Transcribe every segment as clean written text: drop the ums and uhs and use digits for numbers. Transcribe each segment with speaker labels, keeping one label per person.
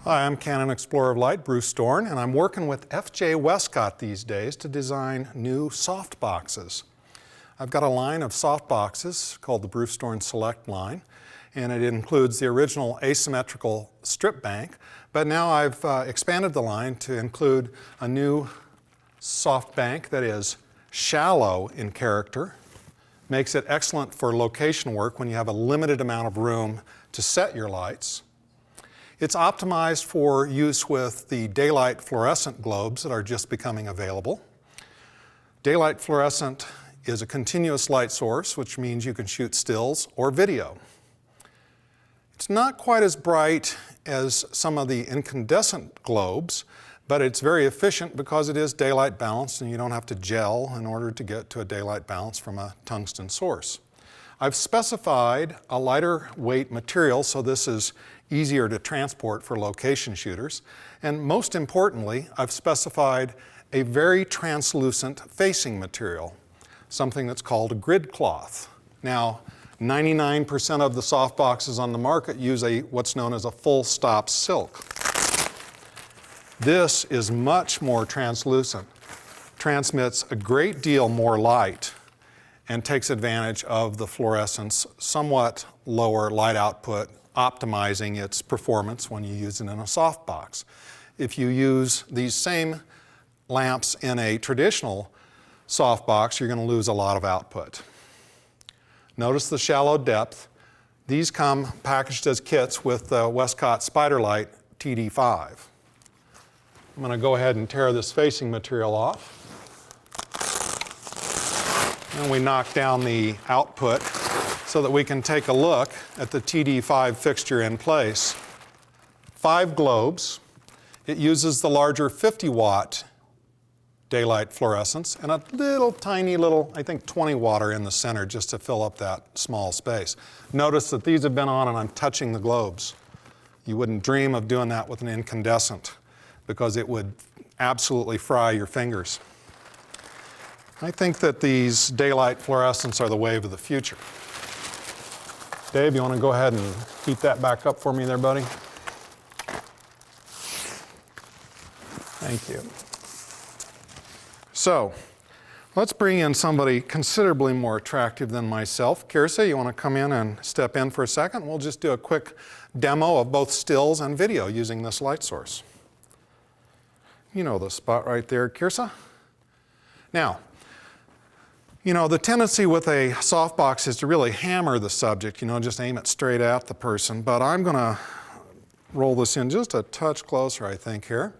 Speaker 1: Hi, I'm Canon Explorer of Light, Bruce Dorn, and I'm working with F.J. Westcott these days to design new softboxes. I've got a line of softboxes called the Bruce Dorn Select line, and it includes the original asymmetrical strip bank, but now I've expanded the line to include a new soft bank that is shallow in character, makes it excellent for location work when you have a limited amount of room to set your lights. It's optimized for use with the daylight fluorescent globes that are just becoming available. Daylight fluorescent is a continuous light source, which means you can shoot stills or video. It's not quite as bright as some of the incandescent globes, but it's very efficient because it is daylight balanced and you don't have to gel in order to get to a daylight balance from a tungsten source. I've specified a lighter weight material, so this is easier to transport for location shooters. And most importantly, I've specified a very translucent facing material, something that's called a grid cloth. Now, 99% of the softboxes on the market use what's known as a full stop silk. This is much more translucent, transmits a great deal more light, and takes advantage of the fluorescent's somewhat lower light output, optimizing its performance when you use it in a softbox. If you use these same lamps in a traditional softbox, you're going to lose a lot of output. Notice the shallow depth. These come packaged as kits with the Westcott Spider Light TD5. I'm going to go ahead and tear this facing material off. And we knock down the output so that we can take a look at the TD5 fixture in place. 5 globes. It uses the larger 50-watt daylight fluorescence and a little tiny little, I think 20-watter in the center just to fill up that small space. Notice that these have been on and I'm touching the globes. You wouldn't dream of doing that with an incandescent because it would absolutely fry your fingers. I think that these daylight fluorescents are the wave of the future. Dave, you want to go ahead and heat that back up for me there, buddy? Thank you. So, let's bring in somebody considerably more attractive than myself. Kirsa, you want to come in and step in for a second? We'll just do a quick demo of both stills and video using this light source. You know the spot right there, Kirsa. Now, you know, the tendency with a softbox is to really hammer the subject, you know, just aim it straight at the person. But I'm going to roll this in just a touch closer, I think, here.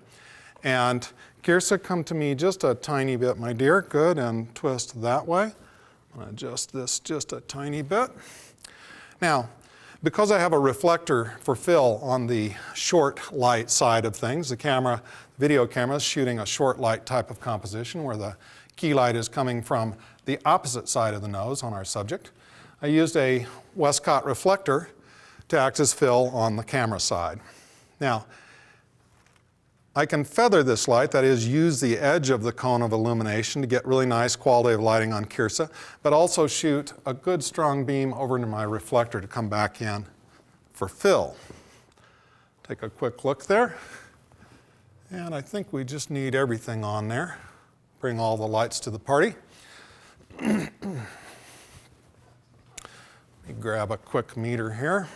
Speaker 1: And Kirsa, come to me just a tiny bit, my dear. Good, and twist that way. I'm going to adjust this just a tiny bit. Now, because I have a reflector for fill on the short light side of things, the video camera is shooting a short light type of composition where the key light is coming from the opposite side of the nose on our subject. I used a Westcott reflector to act as fill on the camera side. Now, I can feather this light, that is, use the edge of the cone of illumination to get really nice quality of lighting on Kirsa, but also shoot a good strong beam over into my reflector to come back in for fill. Take a quick look there. And I think we just need everything on there. Bring all the lights to the party. Let me grab a quick meter here.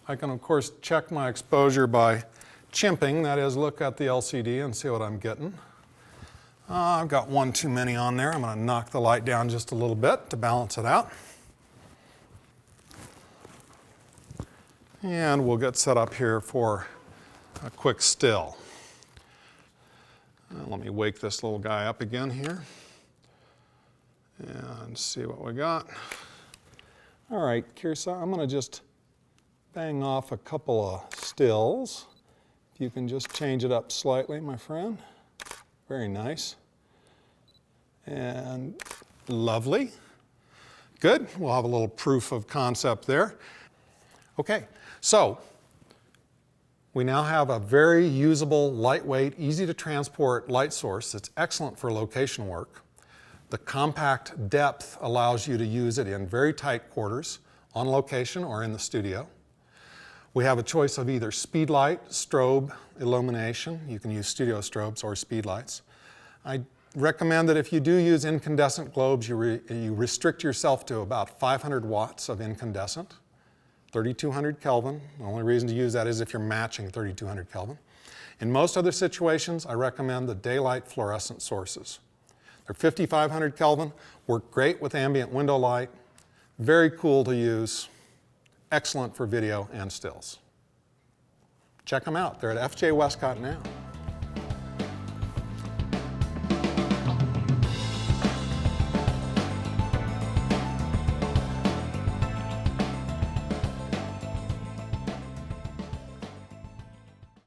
Speaker 1: I can, of course, check my exposure by chimping, that is, look at the LCD and see what I'm getting. I've got one too many on there. I'm going to knock the light down just a little bit to balance it out. And we'll get set up here for a quick still. Let me wake this little guy up again here and see what we got. All right, Kirsa, I'm going to just bang off a couple of stills. If you can just change it up slightly, my friend. Very nice. And lovely. Good. We'll have a little proof of concept there. Okay, so we now have a very usable, lightweight, easy to transport light source that's excellent for location work. The compact depth allows you to use it in very tight quarters, on location or in the studio. We have a choice of either speedlight, strobe, illumination. You can use studio strobes or speedlights. I recommend that if you do use incandescent globes, you restrict yourself to about 500 watts of incandescent, 3200 Kelvin. The only reason to use that is if you're matching 3200 Kelvin. In most other situations, I recommend the daylight fluorescent sources. They're 5500 Kelvin, work great with ambient window light, very cool to use, excellent for video and stills. Check them out. They're at FJ Westcott now.